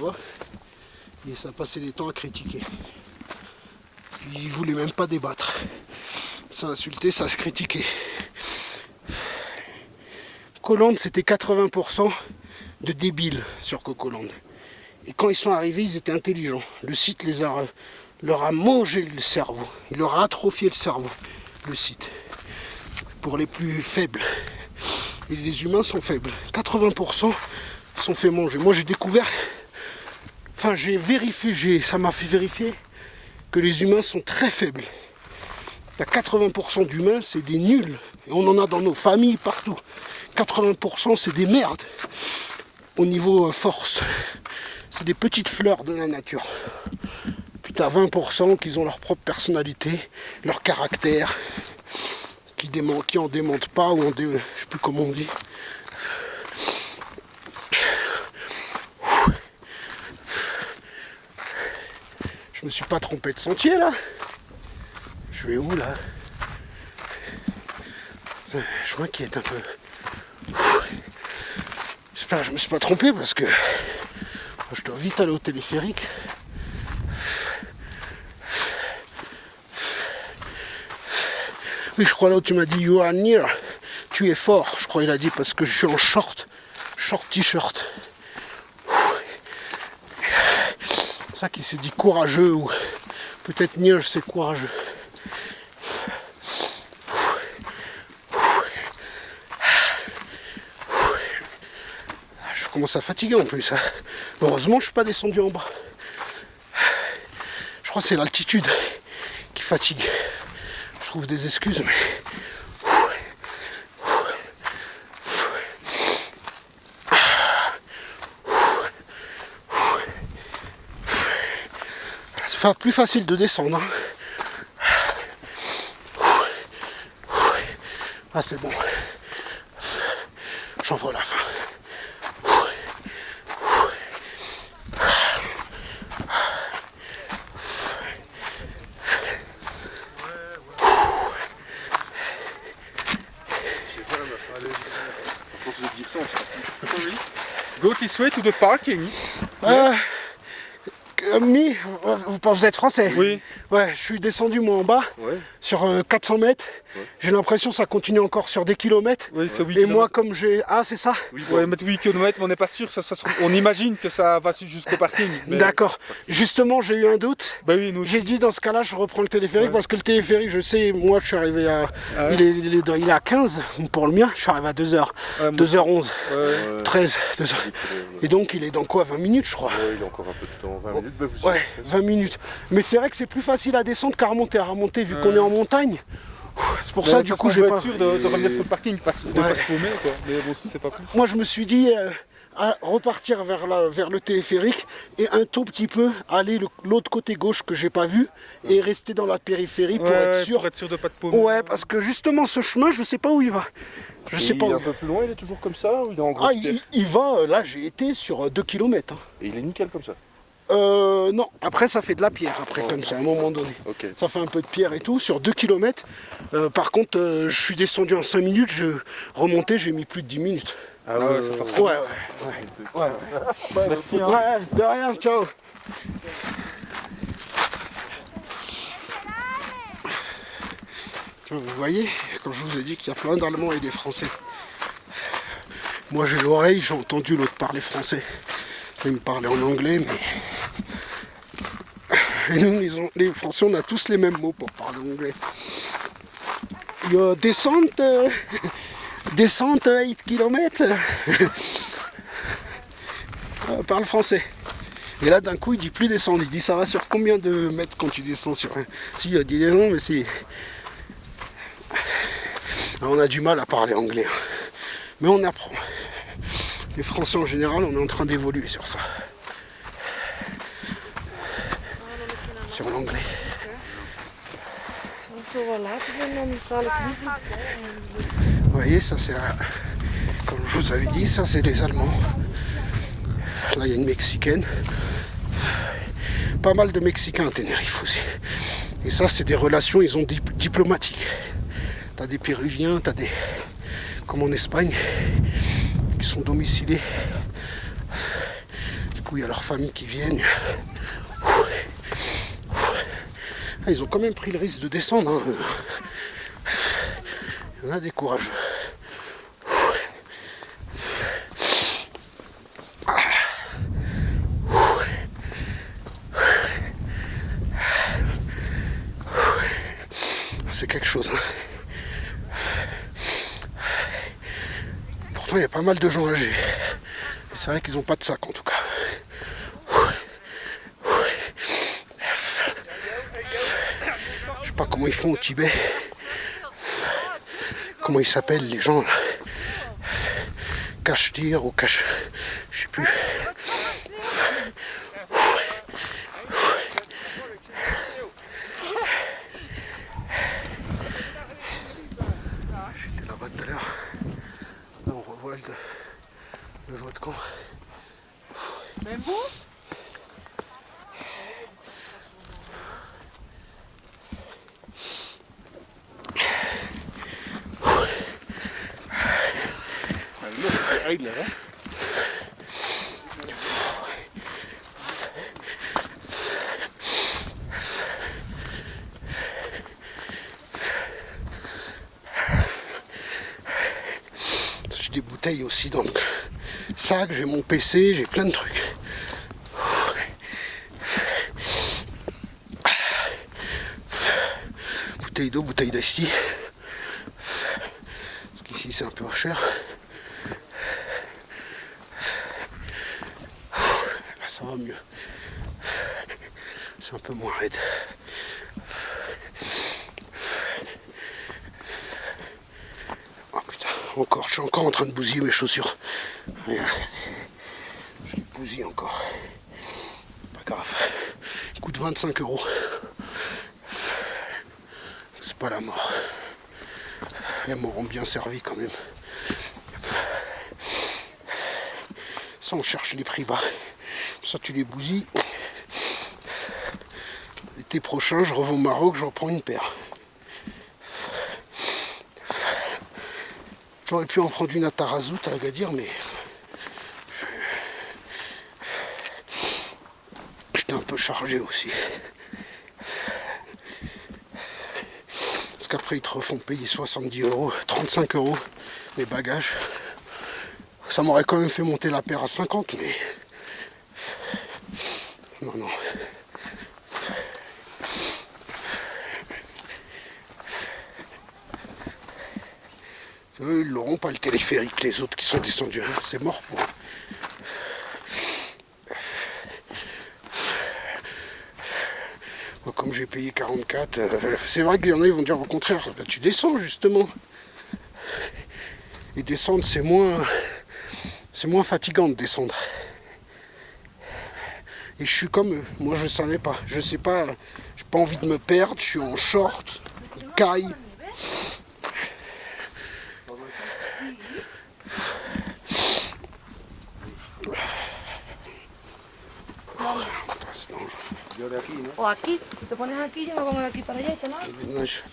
vois. Et ça passait les temps à critiquer. Puis ils voulaient même pas débattre. Ça insultait, ça se critiquait. Coqueland, c'était 80% de débiles sur Coqueland. Et quand ils sont arrivés, ils étaient intelligents. Le site leur a mangé le cerveau. Il leur a atrophié le cerveau, le site. Pour les plus faibles. Et les humains sont faibles. 80% sont fait manger. Moi j'ai découvert, enfin j'ai vérifié, ça m'a fait vérifier que les humains sont très faibles. T'as 80% d'humains, c'est des nuls. Et on en a dans nos familles partout. 80% c'est des merdes. Au niveau force. C'est des petites fleurs de la nature. Puis t'as 20% qui ont leur propre personnalité, leur caractère, qui en démentent pas, ou je sais plus comment on dit. Je me suis pas trompé de sentier là. Je vais où là? Je m'inquiète un peu. J'espère que je me suis pas trompé parce que je dois vite aller au téléphérique. Oui, je crois là où tu m'as dit you are near. Tu es fort, je crois il a dit, parce que je suis en short t-shirt. C'est ça qui s'est dit courageux, ou peut-être near c'est courageux. Je commence à fatiguer en plus. Hein. Heureusement je suis pas descendu en bas. Je crois que c'est l'altitude qui fatigue. Je trouve des excuses, mais... C'est plus facile de descendre. Hein. Ah c'est bon. J'en vois la fin. Go this way to the parking. Vous êtes français? Oui. Ouais, je suis descendu moi en bas, sur 400 mètres. Ouais. J'ai l'impression que ça continue encore sur des kilomètres. Oui, c'est 8 Et kilomètres. moi comme j'ai... Ah c'est ça? Oui, ouais, 8 km, mais on n'est pas sûr. On imagine que ça va jusqu'au parking. Mais... D'accord. Justement, j'ai eu un doute. Bah oui, nous... J'ai dit dans ce cas-là, je reprends le téléphérique parce que le téléphérique, je sais, moi je suis arrivé à... il est à 15 pour le mien, je suis arrivé à 2h. 2h11. 13. 2h. Et donc il est dans quoi? 20 minutes je crois. Ouais, il a encore un peu de temps. 20 minutes. Bah, vous 20 minutes. Mais c'est vrai que c'est plus facile à descendre qu'à remonter. À remonter, vu qu'on est en montagne. C'est pour ça, du coup, j'ai pas... être sûr de revenir sur le parking, de pas se paumer, quoi. Mais bon, c'est pas plus. Moi, je me suis dit à repartir vers le téléphérique et un tout petit peu aller l'autre côté gauche que j'ai pas vu et rester dans la périphérie pour être sûr. Pour être sûr de pas te paumer. Ouais, parce que justement, ce chemin, je sais pas où il va. Je sais pas où. Un peu plus loin, il est toujours comme ça ou il est en gros? Il va, là, j'ai été sur 2 km. Hein. Et il est nickel comme ça? Non, après ça fait de la pierre, comme ça, à un moment donné. Okay. Ça fait un peu de pierre et tout, sur 2 km. Par contre, je suis descendu en 5 minutes, remontais, j'ai mis plus de 10 minutes. Ah ouais, ça force. Ouais. Merci. Hein. Ouais, de rien, ciao. Vous voyez, comme je vous ai dit qu'il y a plein d'Allemands et des Français. Moi j'ai l'oreille, j'ai entendu l'autre parler français. Il me parlait en anglais, mais... Et nous, les Français, on a tous les mêmes mots pour parler anglais. Descente 8 km. Parle français. Et là, d'un coup, il dit plus descendre. Il dit ça va sur combien de mètres quand tu descends sur un... Si, il a dit non, mais c'est... On a du mal à parler anglais. Mais on apprend. Les Français en général, on est en train d'évoluer sur ça. Sur l'anglais. Vous voyez, ça c'est... Comme je vous avais dit, ça c'est des Allemands. Là, il y a une Mexicaine. Pas mal de Mexicains à Tenerife aussi. Et ça, c'est des relations, ils ont diplomatiques. T'as des Péruviens, t'as des... Comme en Espagne, qui sont domiciliés. Du coup, coup, il y a leur famille qui viennent. Ah, ils ont quand même pris le risque de descendre. Hein. Il y en a des courageux. C'est quelque chose. Hein. Pourtant, il y a pas mal de gens âgés. Et c'est vrai qu'ils n'ont pas de sac en tout cas. Je sais pas comment ils font au Tibet. Comment ils s'appellent les gens là. Cache-tir ou cache... Je sais plus. J'étais là-bas tout à l'heure. Là on revoit le volcan. Même vous? Règle, hein. J'ai des bouteilles aussi dans le sac, j'ai mon PC, j'ai plein de trucs. Bouteille d'eau, bouteille d'asti. Parce qu'ici c'est un peu cher. Là, ça va mieux. C'est un peu moins raide. Oh putain, encore, je suis encore en train de bousiller mes chaussures. Regarde. Je les bousille encore. Pas grave. Il coûte 25 €. C'est pas la mort. Elles m'auront bien servi quand même. Ça, on cherche les prix bas. Ça, tu les bousilles. L'été prochain, je reviens au Maroc, je reprends une paire. J'aurais pu en prendre une à Tarazout, à Agadir, mais j'étais un peu chargé aussi. Parce qu'après, ils te refont payer 70 €, 35 € les bagages. Ça m'aurait quand même fait monter la paire à 50, mais non, non. Eux, ils n'auront pas le téléphérique, les autres qui sont descendus. Hein. C'est mort pour eux. Moi, comme j'ai payé 44, c'est vrai qu'il y en a, ils vont dire au contraire, bah, tu descends justement. Et descendre, c'est moins fatigant de descendre. Et je suis comme eux. Moi, je savais pas. Je sais pas. J'ai pas envie de me perdre. Je suis en short, caille. C'est dangereux. O aquí, te pones aquí, yo me pongo de aquí para allá y te lado. Les neiges.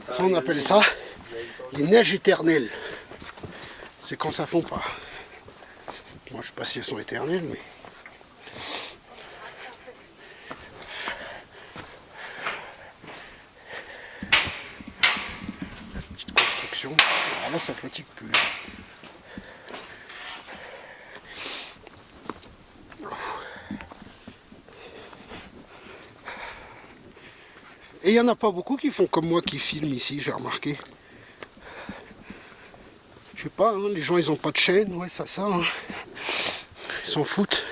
Ça, on appelle ça les neiges éternelles. C'est quand ça fond pas. Moi, je sais pas si elles sont éternelles, mais... Petite construction. Alors là, ça fatigue plus. Et il n'y en a pas beaucoup qui font comme moi, qui filment ici, j'ai remarqué. Je sais pas, hein, les gens ils ont pas de chaîne, ouais ça, hein. Ils s'en foutent.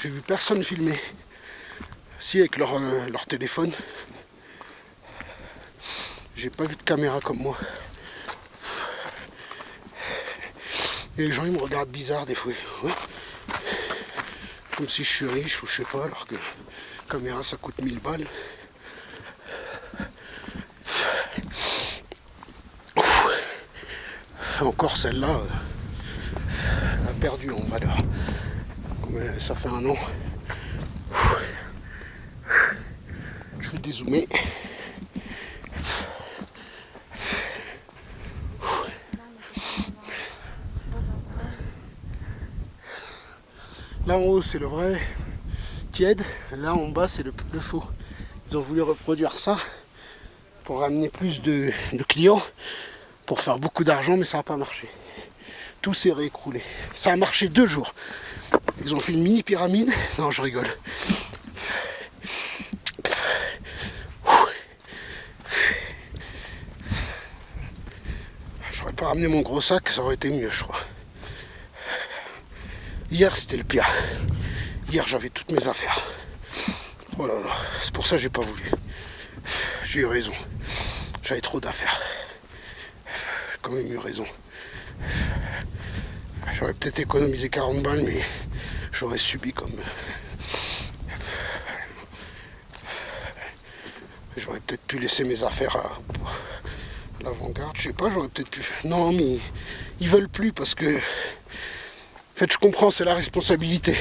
J'ai vu personne filmer. Si, avec leur téléphone. J'ai pas vu de caméra comme moi. Et les gens ils me regardent bizarre des fois. Ouais. Comme si je suis riche ou je sais pas, alors que la caméra ça coûte 1000 balles. Encore celle-là, elle a perdu en valeur. Comme ça fait un an. Je vais dézoomer. Là en haut c'est le vrai tiède, là en bas c'est le faux. Ils ont voulu reproduire ça pour ramener plus de clients, pour faire beaucoup d'argent, mais ça n'a pas marché. Tout s'est réécroulé. Ça a marché 2 jours. Ils ont fait une mini pyramide. Non, je rigole. J'aurais pas ramené mon gros sac, ça aurait été mieux, je crois. Hier, c'était le pire. Hier, j'avais toutes mes affaires. Oh là là, c'est pour ça que j'ai pas voulu. J'ai eu raison. J'avais trop d'affaires. J'ai quand même eu raison. J'aurais peut-être économisé 40 balles, mais j'aurais subi comme... J'aurais peut-être pu laisser mes affaires à l'avant-garde, je sais pas, j'aurais peut-être pu... Non, mais ils veulent plus parce que... En fait, je comprends, c'est la responsabilité.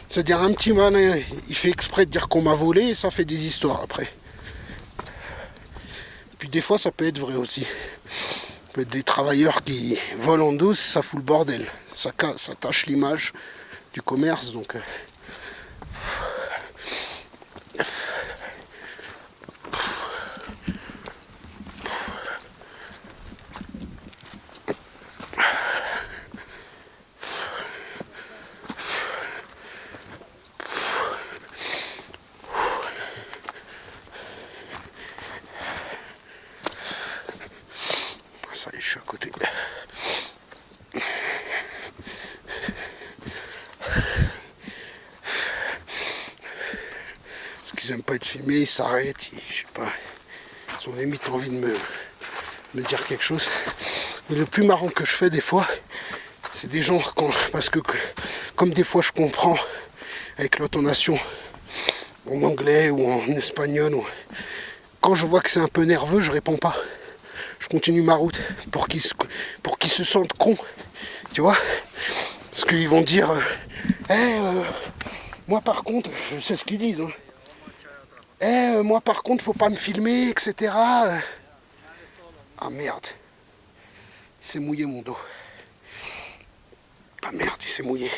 C'est-à-dire, un petit malin, il fait exprès de dire qu'on m'a volé et ça fait des histoires après. Puis des fois, ça peut être vrai aussi. Ça peut être des travailleurs qui volent en douce, ça fout le bordel. Ça tâche l'image du commerce, donc... Ça y est, je suis à côté. Parce qu'ils aiment pas être filmés, ils s'arrêtent, je sais pas. Ils ont limite envie de me dire quelque chose. Mais le plus marrant que je fais des fois, c'est des gens, parce que comme des fois je comprends avec l'intonation en anglais ou en espagnol, quand je vois que c'est un peu nerveux, je réponds pas. Je continue ma route pour qu'ils se sentent cons, tu vois. Parce qu'ils vont dire, moi par contre, je sais ce qu'ils disent, hein. Moi par contre, faut pas me filmer, etc. Ah merde, il s'est mouillé mon dos. Ah merde, il s'est mouillé.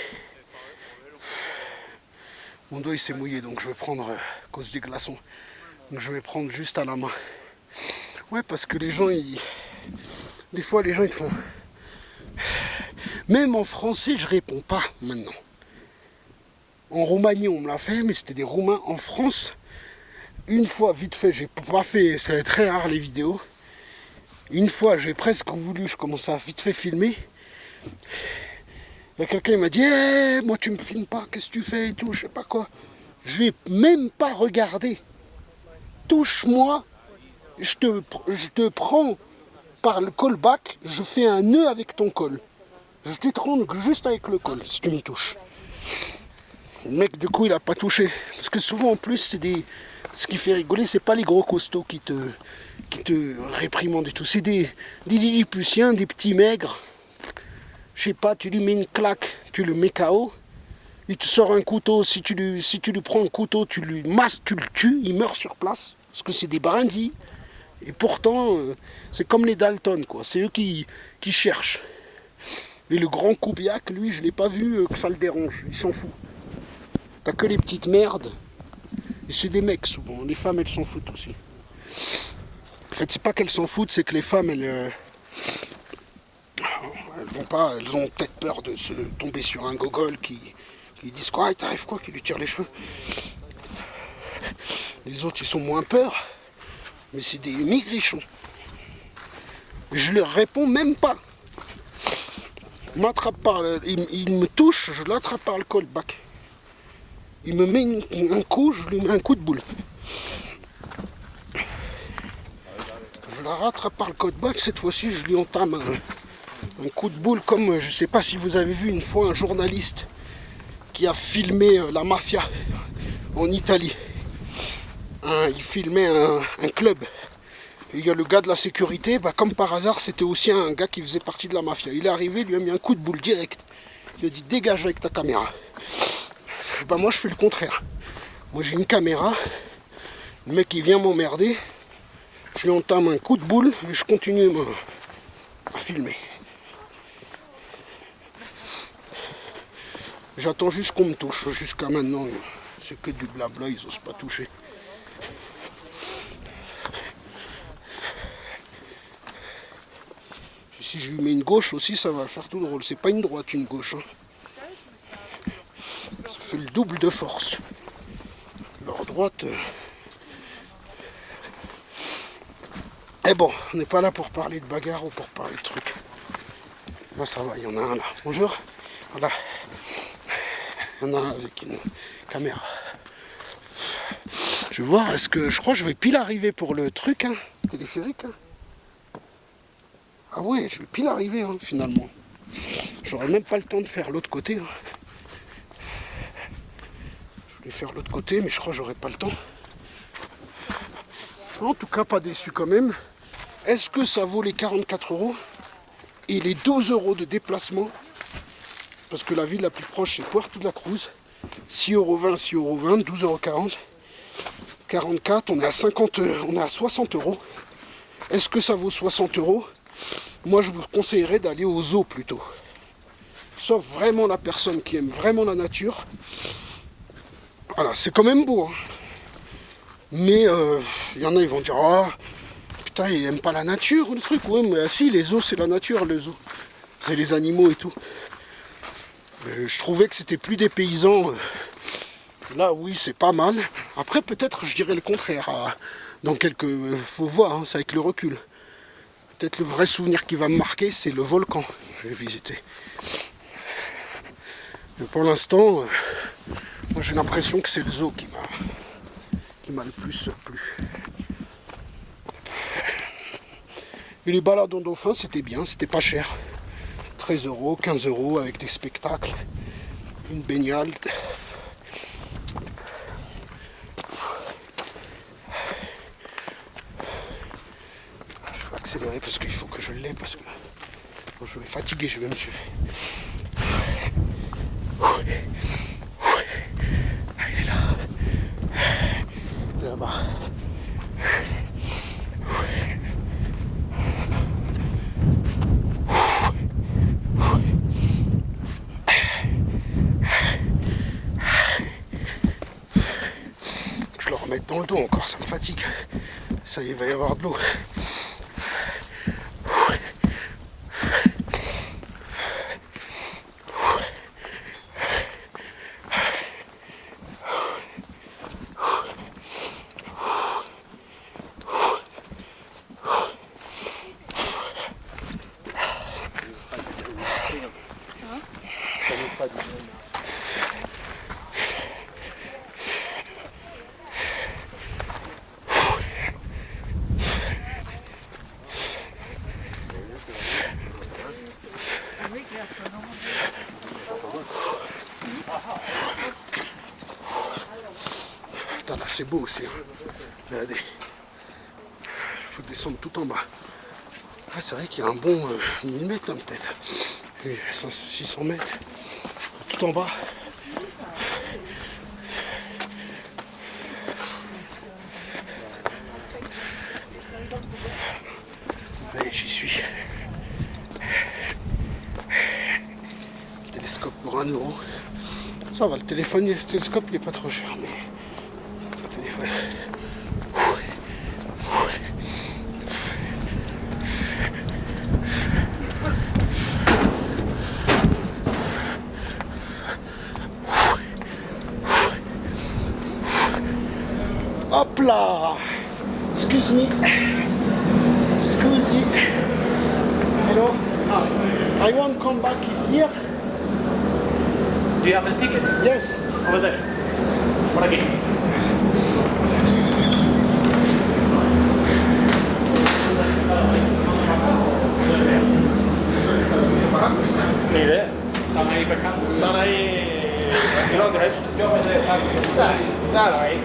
Mon dos il s'est mouillé, donc je vais prendre, à cause des glaçons, donc je vais prendre juste à la main. Ouais, parce que les gens, des fois les gens ils font... Même en français, je réponds pas maintenant. En Roumanie, on me l'a fait, mais c'était des Roumains. En France, une fois, vite fait, j'ai pas fait, c'est très rare les vidéos. Une fois, j'ai presque voulu, je commençais à vite fait filmer. Il y a quelqu'un qui m'a dit, moi tu me filmes pas, qu'est-ce que tu fais et tout, je sais pas quoi. Je vais même pas regarder. Touche-moi, je te prends par le callback, je fais un nœud avec ton col. Je t'étrangle juste avec le col si tu me touches. Le mec du coup il a pas touché. Parce que souvent en plus c'est des... Ce qui fait rigoler, c'est pas les gros costauds qui te réprimandent et tout. C'est des lilliputiens, des petits maigres. Je sais pas, tu lui mets une claque, tu le mets KO. Il te sort un couteau, si tu lui prends un couteau, tu lui masses, tu le tues, il meurt sur place. Parce que c'est des brindilles. Et pourtant, c'est comme les Dalton, quoi. C'est eux qui cherchent. Et le grand Kubiak, lui, je l'ai pas vu que ça le dérange. Il s'en fout. T'as que les petites merdes. Et c'est des mecs souvent. Les femmes, elles s'en foutent aussi. En fait, c'est pas qu'elles s'en foutent, c'est que les femmes, elles vont pas. Elles ont peut-être peur de se tomber sur un gogol qui disent quoi, t'arrives quoi, qui lui tire les cheveux. Les autres, ils sont moins peur. Mais c'est des migrichons. Je leur réponds même pas. Il me touche, je l'attrape par le callback. Il me met un coup, je lui mets un coup de boule. Je la rattrape par le callback, cette fois-ci je lui entame un coup de boule comme, je sais pas si vous avez vu une fois un journaliste qui a filmé la mafia en Italie. Il filmait un club. Et il y a le gars de la sécurité, comme par hasard, c'était aussi un gars qui faisait partie de la mafia. Il est arrivé, il lui a mis un coup de boule direct. Il a dit dégage avec ta caméra. Moi je fais le contraire. Moi j'ai une caméra, le mec il vient m'emmerder, je lui entame un coup de boule et je continue à filmer. J'attends juste qu'on me touche. Jusqu'à maintenant, c'est que du blabla, ils osent pas toucher. Si je lui mets une gauche aussi, ça va le faire tout drôle. C'est pas une droite, une gauche. Hein. Ça fait le double de force. Leur droite... Eh bon, on n'est pas là pour parler de bagarre ou pour parler de trucs. Là, ça va, il y en a un là. Bonjour. Voilà. Il y en a un avec une caméra. Je vais voir, est-ce que... Je crois que je vais pile arriver pour le truc, hein, téléphérique. Hein. Ah ouais, je vais pile arriver, hein, finalement. J'aurai même pas le temps de faire l'autre côté. Hein. Je voulais faire l'autre côté, mais je crois que j'aurai pas le temps. En tout cas, pas déçu quand même. Est-ce que ça vaut les 44 € et les 12 € de déplacement? Parce que la ville la plus proche, c'est Puerto de la Cruz. 6,20 €, 6,20 €, 12,40 €. 44, on est à 50, on est à 60 €. Est-ce que ça vaut 60 €? Moi, je vous conseillerais d'aller aux zoos plutôt. Sauf vraiment la personne qui aime vraiment la nature. Voilà, c'est quand même beau. Hein. Mais y en a, ils vont dire, oh, putain, il aime pas la nature ou le truc. Ouais, mais si, les zoos, c'est la nature, les zoos. C'est les animaux et tout. Je trouvais que c'était plus des paysans. Là, oui, c'est pas mal. Après, peut-être, je dirais le contraire. Dans quelques... faut voir, hein, c'est avec le recul. Peut-être le vrai souvenir qui va me marquer, c'est le volcan que j'ai visité. Mais pour l'instant, moi j'ai l'impression que c'est le zoo qui m'a le plus plu. Et les balades en dauphin, c'était bien, c'était pas cher. 13 €, 15 € avec des spectacles, une baignade. Je vais accélérer parce qu'il faut que je l'aie, parce que bon, je vais fatiguer, je vais me tuer. Ah, il est là. Il est là-bas. Je le remets dans le dos encore, ça me fatigue. Ça y est, il va y avoir de l'eau. Putain, là c'est beau aussi. Hein. Regardez. Il faut descendre tout en bas. Ah, c'est vrai qu'il y a un bon 1000 mètres hein, peut-être. 600 mètres. Tout en bas. Allez, j'y suis. Télescope pour 1 €. Ça va, le télescope il est pas trop cher, mais le téléphone. Hop là! Excuse me. Excuse me. Hello? I want to come back is here. Do you have a ticket? Yes. Over there. Por aquí. Ni idea. Están ahí pescando. Están ahí. Tranquilotes. Yo me sé. Dale, ahí.